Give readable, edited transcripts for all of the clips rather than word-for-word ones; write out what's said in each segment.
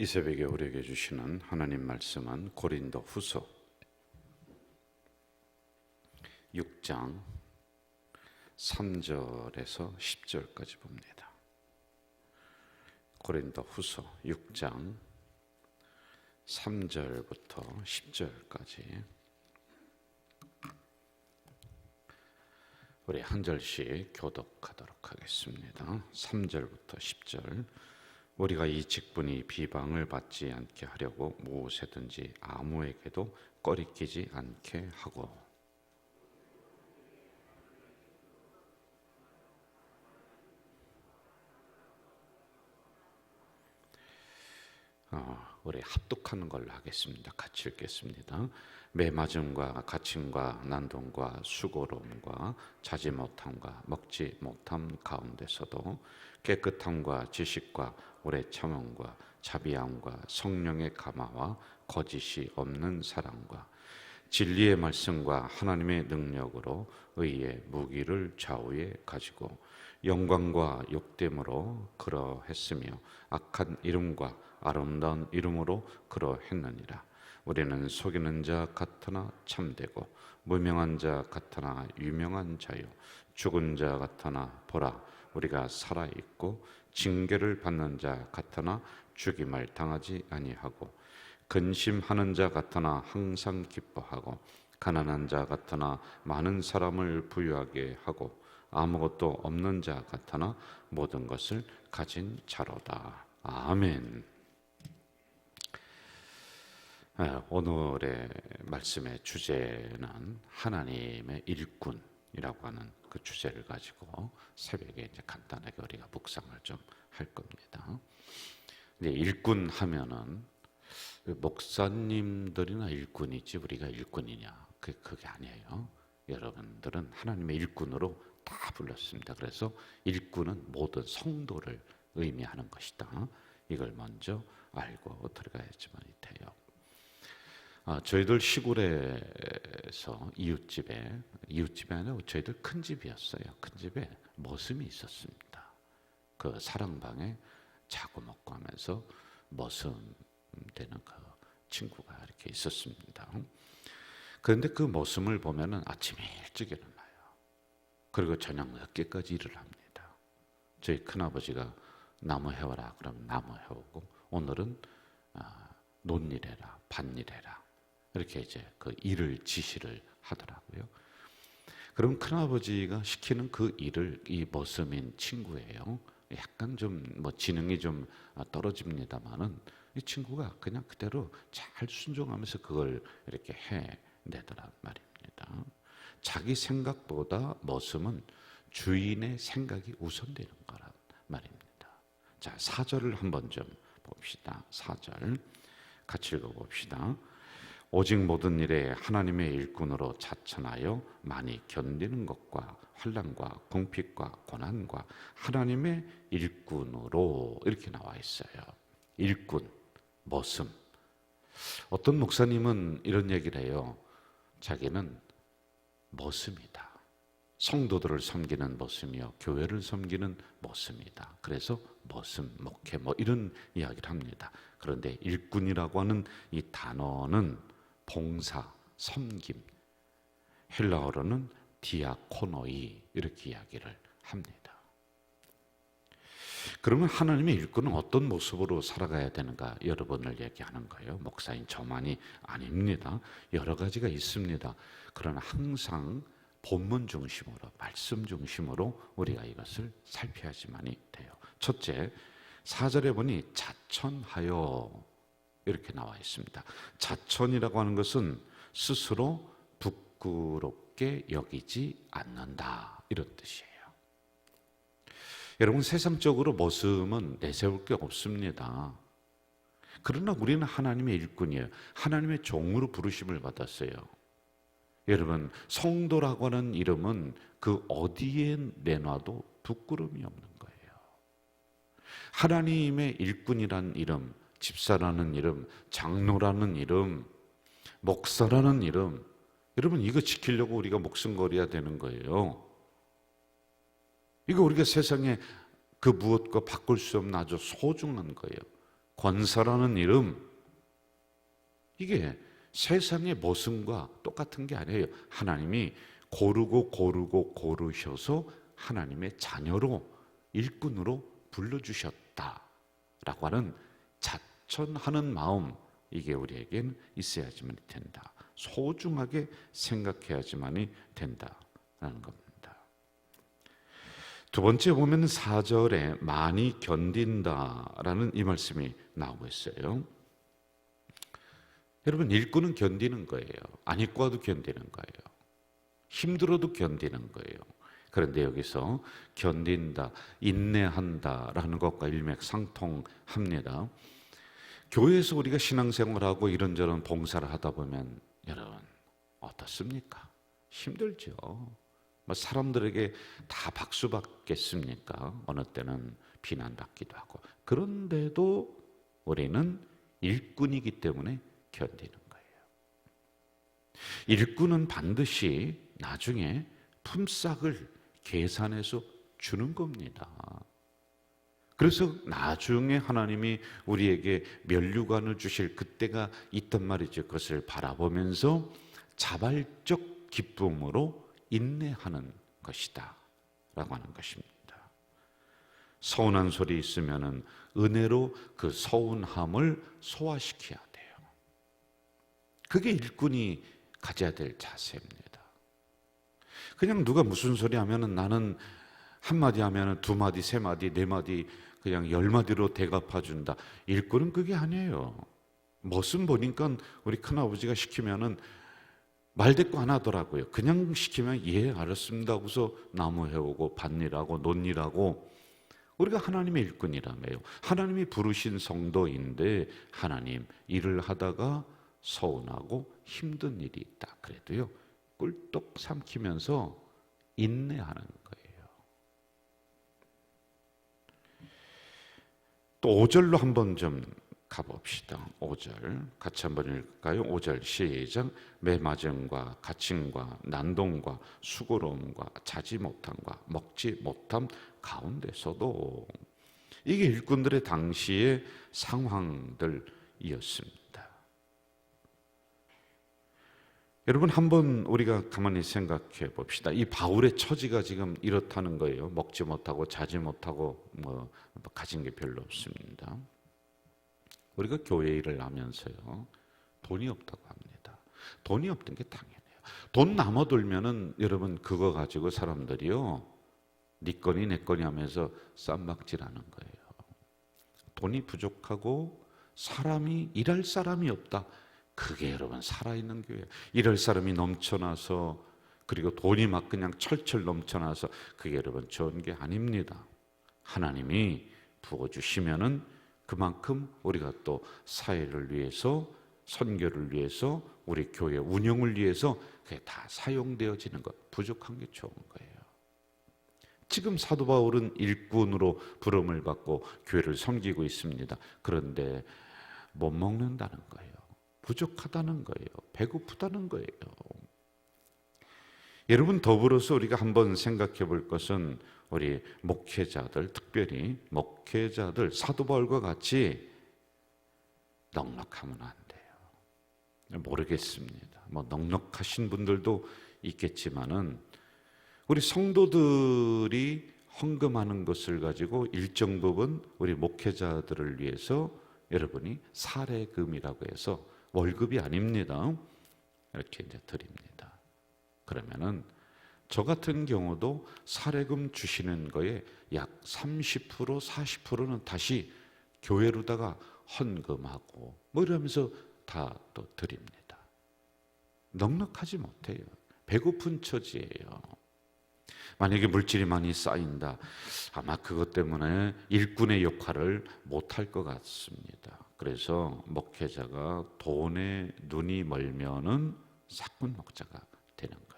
이 새벽에 우리에게 주시는 하나님 말씀은 고린도 후서 6장 3절에서 10절까지 봅니다. 고린도 후서 6장 3절부터 10절까지 우리 한 절씩 교독하도록 하겠습니다. 3절부터 10절. 우리가 이 직분이 비방을 받지 않게 하려고 무엇이든지 아무에게도 꺼리끼지 않게 하고 우리 합독하는 걸로 하겠습니다. 같이 읽겠습니다. 매맞음과 갇힘과 난동과 수고로움과 자지 못함과 먹지 못함 가운데서도 깨끗함과 지식과 오래 참음과 자비함과 성령의 감화와 거짓이 없는 사랑과 진리의 말씀과 하나님의 능력으로 의의 무기를 좌우에 가지고 영광과 욕됨으로 그러했으며 악한 이름과 아름다운 이름으로 그러했느니라. 우리는 속이는 자 같으나 참되고 무명한 자 같으나 유명한 자요 죽은 자 같으나 보라 우리가 살아있고 징계를 받는 자 같으나 죽임을 당하지 아니하고 근심하는 자 같으나 항상 기뻐하고 가난한 자 같으나 많은 사람을 부유하게 하고 아무것도 없는 자 같으나 모든 것을 가진 자로다. 아멘. 오늘의 말씀의 주제는 하나님의 일꾼이라고 하는 그 주제를 가지고 새벽에 이제 간단하게 우리가 묵상을 좀 할 겁니다. 근데 일꾼 하면은 목사님들이나 일꾼이지 우리가 일꾼이냐? 그게 아니에요. 여러분들은 하나님의 일꾼으로 다 불렀습니다. 그래서 일꾼은 모든 성도를 의미하는 것이다. 이걸 먼저 알고 들어가야지만이 돼요. 저희들 시골에서 이웃집에 아니라 저희들 큰 집이었어요. 큰 집에 머슴이 있었습니다. 그 사랑방에 자고 먹고 하면서 머슴 되는 그 친구가 이렇게 있었습니다. 그런데 그 머슴을 보면은 아침에 일찍 일어나요. 그리고 저녁 늦게까지 일을 합니다. 저희 큰아버지가 나무 해와라 그러면 나무 해오고 오늘은 논일해라 밭일해라 이렇게 이제 그 일을 지시를 하더라고요. 그럼 큰아버지가 시키는 그 일을 이 머슴인 친구예요. 약간 좀 뭐 지능이 좀 떨어집니다만은 이 친구가 그냥 그대로 잘 순종하면서 그걸 이렇게 해내더란 말입니다. 자기 생각보다 머슴은 주인의 생각이 우선되는 거란 말입니다. 자, 4절을 한번 좀 봅시다. 4절 같이 읽어봅시다. 오직 모든 일에 하나님의 일꾼으로 자천하여 많이 견디는 것과 환난과 궁핍과 고난과 하나님의 일꾼으로 이렇게 나와 있어요. 일꾼, 머슴. 어떤 목사님은 이런 얘기를 해요. 자기는 머슴이다. 성도들을 섬기는 머슴이요 교회를 섬기는 머슴이다. 그래서 머슴, 목회 뭐 이런 이야기를 합니다. 그런데 일꾼이라고 하는 이 단어는 봉사, 섬김, 헬라어로는 디아코노이 이렇게 이야기를 합니다. 그러면 하나님의 일꾼은 어떤 모습으로 살아가야 되는가 여러분을 얘기하는 거예요. 목사인 저만이 아닙니다. 여러 가지가 있습니다. 그러나 항상 본문 중심으로 말씀 중심으로 우리가 이것을 살펴야지만이 돼요. 첫째, 4절에 보니 자천하여 이렇게 나와 있습니다. 자천이라고 하는 것은 스스로 부끄럽게 여기지 않는다 이런 뜻이에요. 여러분 세상적으로 머슴은 내세울 게 없습니다. 그러나 우리는 하나님의 일꾼이에요. 하나님의 종으로 부르심을 받았어요. 여러분 성도라고 하는 이름은 그 어디에 내놔도 부끄러움이 없는 거예요. 하나님의 일꾼이란 이름, 집사라는 이름, 장로라는 이름, 목사라는 이름, 여러분 이거 지키려고 우리가 목숨 걸어야 되는 거예요. 이거 우리가 세상에 그 무엇과 바꿀 수 없는 아주 소중한 거예요. 권사라는 이름, 이게 세상의 모습과 똑같은 게 아니에요. 하나님이 고르셔서 하나님의 자녀로, 일꾼으로 불러주셨다라고 하는 자천하는 마음, 이게 우리에겐 있어야지만 된다. 소중하게 생각해야지만이 된다라는 겁니다. 두 번째 보면 4절에 많이 견딘다라는 이 말씀이 나오고 있어요. 여러분, 일꾼은 견디는 거예요. 안 입고 와도 견디는 거예요. 힘들어도 견디는 거예요. 그런데 여기서 견딘다, 인내한다라는 것과 일맥상통합니다. 교회에서 우리가 신앙생활하고 이런저런 봉사를 하다 보면 여러분 어떻습니까? 힘들죠. 사람들에게 다 박수 받겠습니까? 어느 때는 비난받기도 하고. 그런데도 우리는 일꾼이기 때문에 견디는 거예요. 일꾼은 반드시 나중에 품삯을 계산해서 주는 겁니다. 그래서 나중에 하나님이 우리에게 면류관을 주실 그때가 있단 말이죠. 그것을 바라보면서 자발적 기쁨으로 인내하는 것이다 라고 하는 것입니다. 서운한 소리 있으면 은혜로 그 서운함을 소화시켜야 돼요. 그게 일꾼이 가져야 될 자세입니다. 그냥 누가 무슨 소리 하면 나는 한마디 하면 두마디, 세마디, 네마디, 그냥 10마디로 대갚아준다. 일꾼은 그게 아니에요. 멋은 보니까 우리 큰아버지가 시키면은 말대꾸 안 하더라고요. 그냥 시키면 예 알았습니다 하고서 나무 해오고 밭일하고 논일하고. 우리가 하나님의 일꾼이라며요. 하나님이 부르신 성도인데 하나님 일을 하다가 서운하고 힘든 일이 있다 그래도요 꿀떡 삼키면서 인내하는 거예요. 또 5절로 한번 좀 가봅시다. 5절 같이 한번 읽을까요? 5절 시작. 매맞음과 갇힘과 난동과 수고로움과 자지 못함과 먹지 못함 가운데서도, 이게 일꾼들의 당시의 상황들이었습니다. 여러분 한번 우리가 가만히 생각해 봅시다. 이 바울의 처지가 지금 이렇다는 거예요. 먹지 못하고 자지 못하고 가진 게 별로 없습니다. 우리가 교회 일을 하면서요 돈이 없다고 합니다. 돈이 없던 게 당연해요. 돈 남아돌면은 여러분 그거 가지고 사람들이요 네 거니 내 거니 하면서 쌈박질하는 거예요. 돈이 부족하고 사람이 일할 사람이 없다. 그게 여러분 살아있는 교회예요. 일할 사람이 넘쳐나서 그리고 돈이 막 그냥 철철 넘쳐나서 그게 여러분 좋은 게 아닙니다. 하나님이 부어주시면은 그만큼 우리가 또 사회를 위해서, 선교를 위해서, 우리 교회 운영을 위해서 그게 다 사용되어지는 것. 부족한 게 좋은 거예요. 지금 사도 바울은 일꾼으로 부름을 받고 교회를 섬기고 있습니다. 그런데 못 먹는다는 거예요. 부족하다는 거예요. 배고프다는 거예요. 여러분 더불어서 우리가 한번 생각해 볼 것은 우리 목회자들, 특별히 목회자들 사도 바울과 같이 넉넉하면 안 돼요. 모르겠습니다. 넉넉하신 분들도 있겠지만은 우리 성도들이 헌금하는 것을 가지고 일정 부분 우리 목회자들을 위해서 여러분이 사례금이라고 해서 월급이 아닙니다. 이렇게 이제 드립니다. 그러면은 저 같은 경우도 사례금 주시는 거에 약 30%, 40%는 다시 교회로다가 헌금하고 이러면서 다 또 드립니다. 넉넉하지 못해요. 배고픈 처지예요. 만약에 물질이 많이 쌓인다. 아마 그것 때문에 일꾼의 역할을 못할 것 같습니다. 그래서 목회자가 돈에 눈이 멀면은 삭군 목자가 되는 거예요.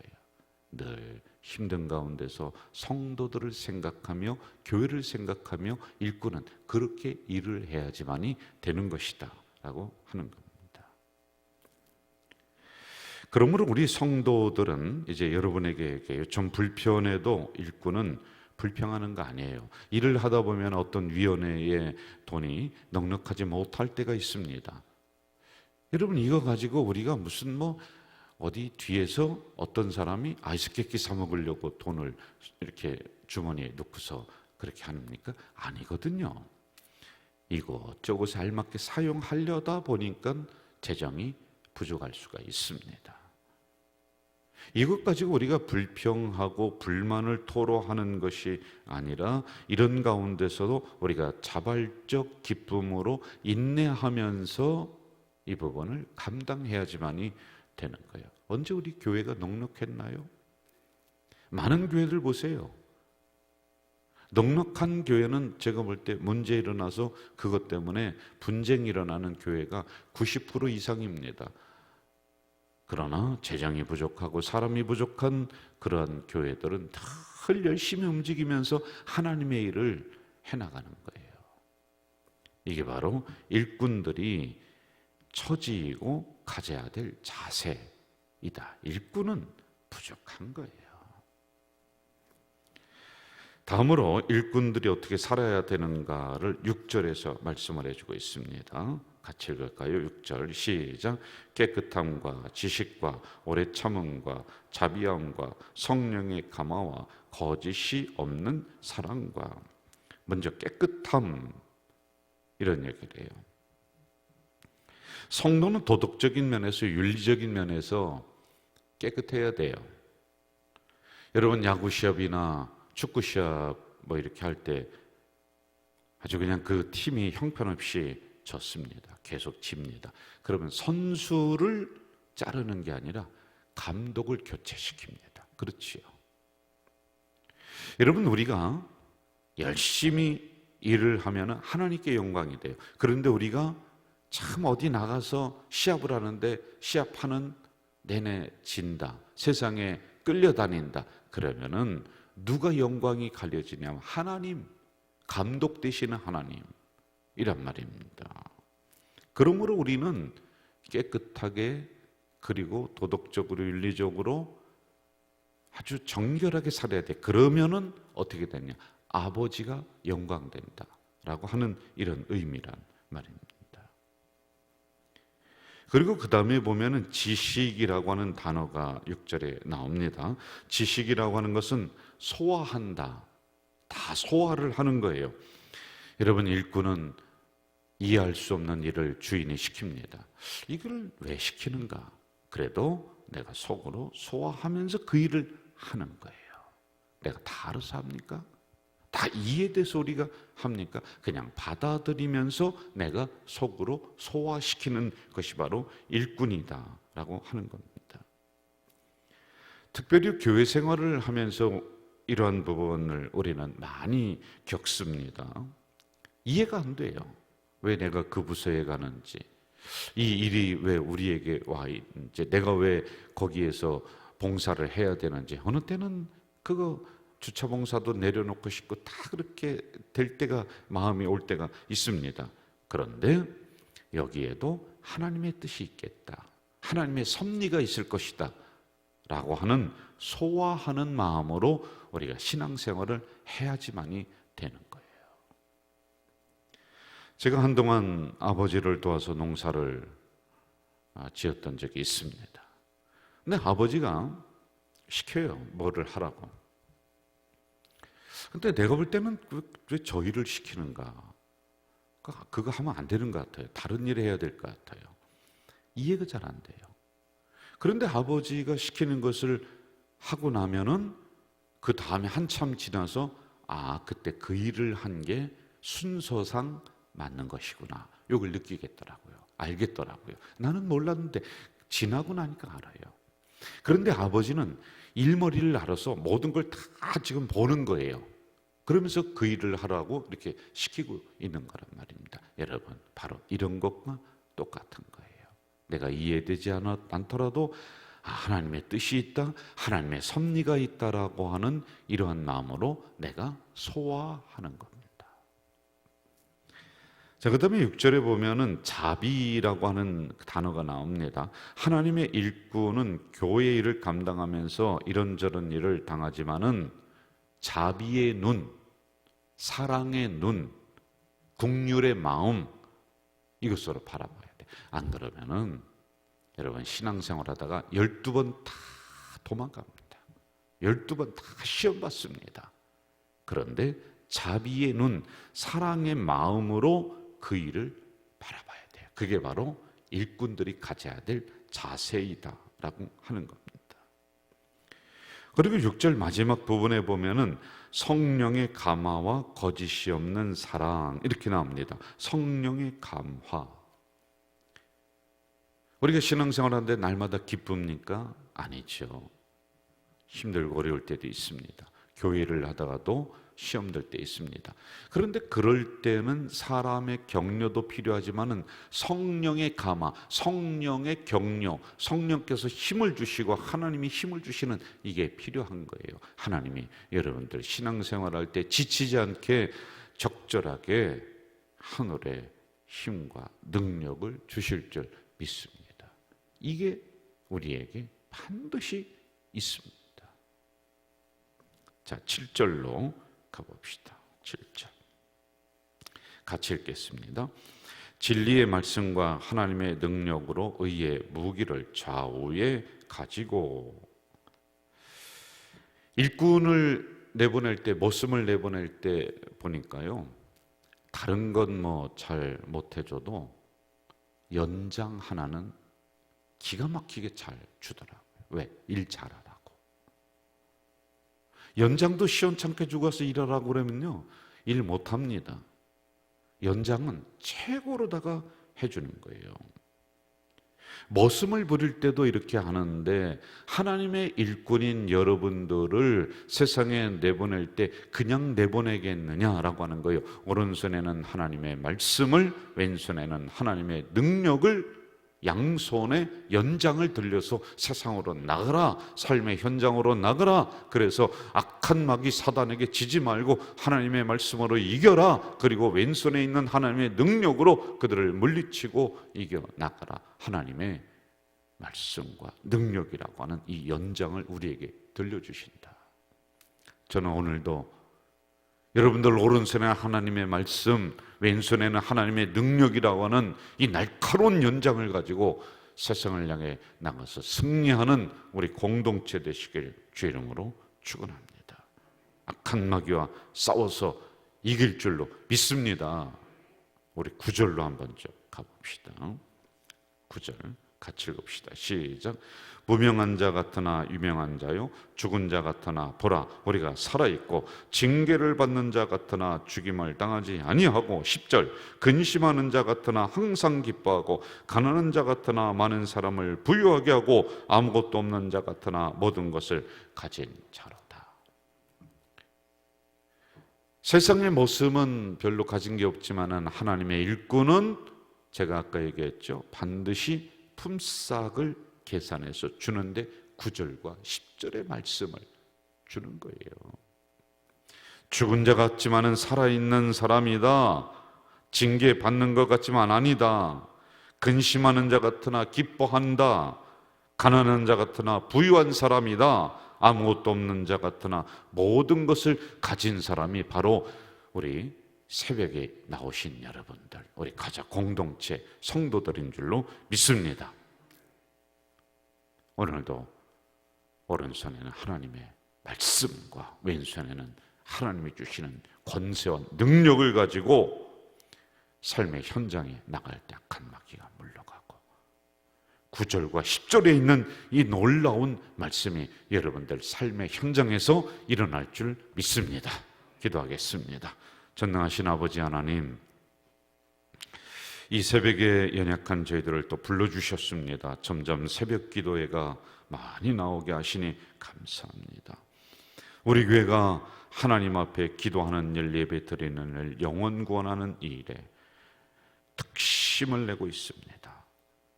늘 힘든 가운데서 성도들을 생각하며 교회를 생각하며 일꾼은 그렇게 일을 해야지만이 되는 것이다 라고 하는 겁니다. 그러므로 우리 성도들은 이제 여러분에게 좀 불편해도 일꾼은 불평하는 거 아니에요. 일을 하다 보면 어떤 위원회의 돈이 넉넉하지 못할 때가 있습니다. 여러분, 이거 가지고 우리가 무슨 어디 뒤에서 어떤 사람이 아이스케이크 사 먹으려고 돈을 이렇게 주머니에 넣고서 그렇게 합니까? 아니거든요. 이것저것 알맞게 사용하려다 보니까 재정이 부족할 수가 있습니다. 이것 가지고 우리가 불평하고 불만을 토로하는 것이 아니라 이런 가운데서도 우리가 자발적 기쁨으로 인내하면서 이 부분을 감당해야지만이 되는 거예요. 언제 우리 교회가 넉넉했나요? 많은 교회들 보세요. 넉넉한 교회는 제가 볼 때 문제 일어나서 그것 때문에 분쟁이 일어나는 교회가 90% 이상입니다. 그러나 재정이 부족하고 사람이 부족한 그러한 교회들은 늘 열심히 움직이면서 하나님의 일을 해나가는 거예요. 이게 바로 일꾼들이 처지이고 가져야 될 자세이다. 일꾼은 부족한 거예요. 다음으로 일꾼들이 어떻게 살아야 되는가를 6절에서 말씀을 해주고 있습니다. 같이 읽을까요? 6절 시작. 깨끗함과 지식과 오래 참음과 자비함과 성령의 감화와 거짓이 없는 사랑과. 먼저 깨끗함, 이런 얘기를 해요. 성도는 도덕적인 면에서, 윤리적인 면에서 깨끗해야 돼요. 여러분, 야구 시합이나 축구 시합 이렇게 할 때 아주 그냥 그 팀이 형편없이 졌습니다. 계속 집니다. 그러면 선수를 자르는 게 아니라 감독을 교체시킵니다. 그렇지요. 여러분, 우리가 열심히 일을 하면 하나님께 영광이 돼요. 그런데 우리가 참 어디 나가서 시합을 하는데 시합하는 내내 진다, 세상에 끌려다닌다, 그러면은 누가 영광이 갈려지냐면 하나님, 감독 되시는 하나님이란 말입니다. 그러므로 우리는 깨끗하게, 그리고 도덕적으로, 윤리적으로 아주 정결하게 살아야 돼. 그러면은 어떻게 되냐? 아버지가 영광된다라고 하는 이런 의미란 말입니다. 그리고 그 다음에 보면은 지식이라고 하는 단어가 6절에 나옵니다. 지식이라고 하는 것은 소화한다, 다 소화를 하는 거예요. 여러분, 일꾼은 이해할 수 없는 일을 주인이 시킵니다. 이걸 왜 시키는가? 그래도 내가 속으로 소화하면서 그 일을 하는 거예요. 내가 다 알아서 합니까? 다 이해돼서 우리가 합니까? 그냥 받아들이면서 내가 속으로 소화시키는 것이 바로 일꾼이다라고 하는 겁니다. 특별히 교회 생활을 하면서 이러한 부분을 우리는 많이 겪습니다. 이해가 안 돼요. 왜 내가 그 부서에 가는지, 이 일이 왜 우리에게 와 있는지, 내가 왜 거기에서 봉사를 해야 되는지. 어느 때는 그거 주차 봉사도 내려놓고 싶고 다 그렇게 될 때가, 마음이 올 때가 있습니다. 그런데 여기에도 하나님의 뜻이 있겠다, 하나님의 섭리가 있을 것이다 라고 하는 소화하는 마음으로 우리가 신앙생활을 해야지만이 되는 거예요. 제가 한동안 아버지를 도와서 농사를 지었던 적이 있습니다. 근데 아버지가 시켜요, 뭐를 하라고. 근데 내가 볼 때는 왜 저 일을 시키는가? 그거 하면 안 되는 것 같아요. 다른 일을 해야 될 것 같아요. 이해가 잘 안 돼요. 그런데 아버지가 시키는 것을 하고 나면은 그 다음에 한참 지나서 그때 그 일을 한 게 순서상 맞는 것이구나, 이걸 느끼겠더라고요. 알겠더라고요. 나는 몰랐는데 지나고 나니까 알아요. 그런데 아버지는 일머리를 알아서 모든 걸 다 지금 보는 거예요. 그러면서 그 일을 하라고 이렇게 시키고 있는 거란 말입니다. 여러분, 바로 이런 것과 똑같은 거예요. 내가 이해되지 않더라도 하나님의 뜻이 있다, 하나님의 섭리가 있다라고 하는 이러한 마음으로 내가 소화하는 겁니다. 자, 그 다음에 6절에 보면은 자비라고 하는 단어가 나옵니다. 하나님의 일꾼은 교회 일을 감당하면서 이런저런 일을 당하지만은 자비의 눈, 사랑의 눈, 긍휼의 마음, 이것으로 바라봐야 돼. 안 그러면은 여러분 신앙생활하다가 12번 다 도망갑니다. 12번 다 시험 받습니다. 그런데 자비의 눈, 사랑의 마음으로 그 일을 바라봐야 돼요. 그게 바로 일꾼들이 가져야 될 자세이다라고 하는 겁니다. 그리고 6절 마지막 부분에 보면은 성령의 감화와 거짓이 없는 사랑, 이렇게 나옵니다. 성령의 감화. 우리가 신앙생활 하는데 날마다 기쁩니까? 아니죠. 힘들고 어려울 때도 있습니다. 교회를 하다가도 시험될 때 있습니다. 그런데 그럴 때는 사람의 격려도 필요하지만은 성령의 감화, 성령의 격려, 성령께서 힘을 주시고 하나님이 힘을 주시는 이게 필요한 거예요. 하나님이 여러분들 신앙생활할 때 지치지 않게 적절하게 하늘의 힘과 능력을 주실 줄 믿습니다. 이게 우리에게 반드시 있습니다. 자, 7절로 가봅시다. 7절 같이 읽겠습니다. 진리의 말씀과 하나님의 능력으로 의의 무기를 좌우에 가지고. 일꾼을 내보낼 때, 머슴을 내보낼 때 보니까요, 다른 건 뭐 잘 못해줘도 연장 하나는 기가 막히게 잘 주더라고요. 왜? 일 잘하라고. 연장도 시원찮게 주고 와서 일하라고 그러면요, 일 못합니다. 연장은 최고로다가 해주는 거예요. 머슴을 부릴 때도 이렇게 하는데 하나님의 일꾼인 여러분들을 세상에 내보낼 때 그냥 내보내겠느냐라고 하는 거예요. 오른손에는 하나님의 말씀을, 왼손에는 하나님의 능력을 양손에 연장을 들려서 세상으로 나가라, 삶의 현장으로 나가라. 그래서 악한 마귀 사단에게 지지 말고 하나님의 말씀으로 이겨라. 그리고 왼손에 있는 하나님의 능력으로 그들을 물리치고 이겨나가라. 하나님의 말씀과 능력이라고 하는 이 연장을 우리에게 들려주신다. 저는 오늘도 여러분들 오른손에 하나님의 말씀, 왼손에는 하나님의 능력이라고 하는 이 날카로운 연장을 가지고 세상을 향해 나가서 승리하는 우리 공동체 되시길 주의 이름으로 축원합니다. 악한 마귀와 싸워서 이길 줄로 믿습니다. 우리 9절로 한번 좀 가봅시다. 9절 같이 읽읍시다. 시작. 무명한 자 같으나 유명한 자요, 죽은 자 같으나 보라 우리가 살아있고, 징계를 받는 자 같으나 죽임을 당하지 아니하고. 10절. 근심하는 자 같으나 항상 기뻐하고, 가난한 자 같으나 많은 사람을 부유하게 하고, 아무것도 없는 자 같으나 모든 것을 가진 자로다. 세상의 모습은 별로 가진 게 없지만은 하나님의 일꾼은 제가 아까 얘기했죠, 반드시 품삯을 계산해서 주는데 9절과 10절의 말씀을 주는 거예요. 죽은 자 같지만은 살아있는 사람이다. 징계받는 것 같지만 아니다. 근심하는 자 같으나 기뻐한다. 가난한 자 같으나 부유한 사람이다. 아무것도 없는 자 같으나 모든 것을 가진 사람이 바로 우리 새벽에 나오신 여러분들, 우리 가자 공동체 성도들인 줄로 믿습니다. 오늘도 오른손에는 하나님의 말씀과 왼손에는 하나님이 주시는 권세와 능력을 가지고 삶의 현장에 나갈 때 악한 마귀가 물러가고, 9절과 10절에 있는 이 놀라운 말씀이 여러분들 삶의 현장에서 일어날 줄 믿습니다. 기도하겠습니다. 전능하신 아버지 하나님, 이 새벽에 연약한 저희들을 또 불러주셨습니다. 점점 새벽 기도회가 많이 나오게 하시니 감사합니다. 우리 교회가 하나님 앞에 기도하는 일, 예배 드리는 일, 영혼 구원하는 일에 특심을 내고 있습니다.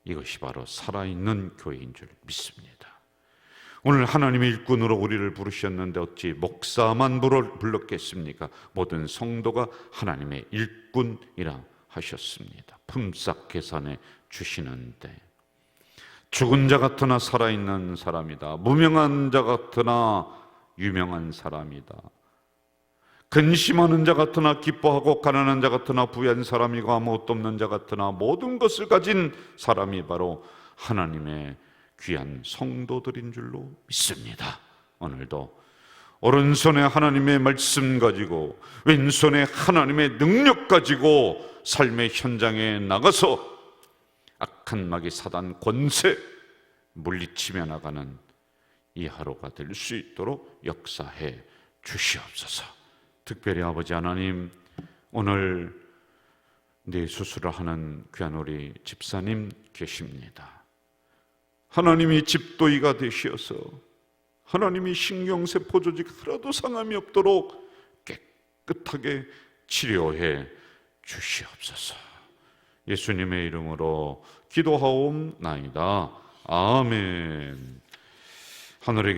이것이 바로 살아있는 교회인 줄 믿습니다. 오늘 하나님의 일꾼으로 우리를 부르셨는데 어찌 목사만 불렀겠습니까? 모든 성도가 하나님의 일꾼이라 하셨습니다. 품삯 계산해 주시는데, 죽은 자 같으나 살아있는 사람이다. 무명한 자 같으나 유명한 사람이다. 근심하는 자 같으나 기뻐하고 가난한 자 같으나 부유한 사람이고 아무것도 없는 자 같으나 모든 것을 가진 사람이 바로 하나님의 귀한 성도들인 줄로 믿습니다. 오늘도 오른손에 하나님의 말씀 가지고 왼손에 하나님의 능력 가지고 삶의 현장에 나가서 악한 마귀 사단 권세 물리치며 나가는 이 하루가 될 수 있도록 역사해 주시옵소서. 특별히 아버지 하나님, 오늘 뇌 수술을 하는 귀한 우리 집사님 계십니다. 하나님이 집도이가 되시어서 하나님이 신경세포 조직 하나도 상함이 없도록 깨끗하게 치료해 주시옵소서. 예수님의 이름으로 기도하옵나이다. 아멘. 하늘에게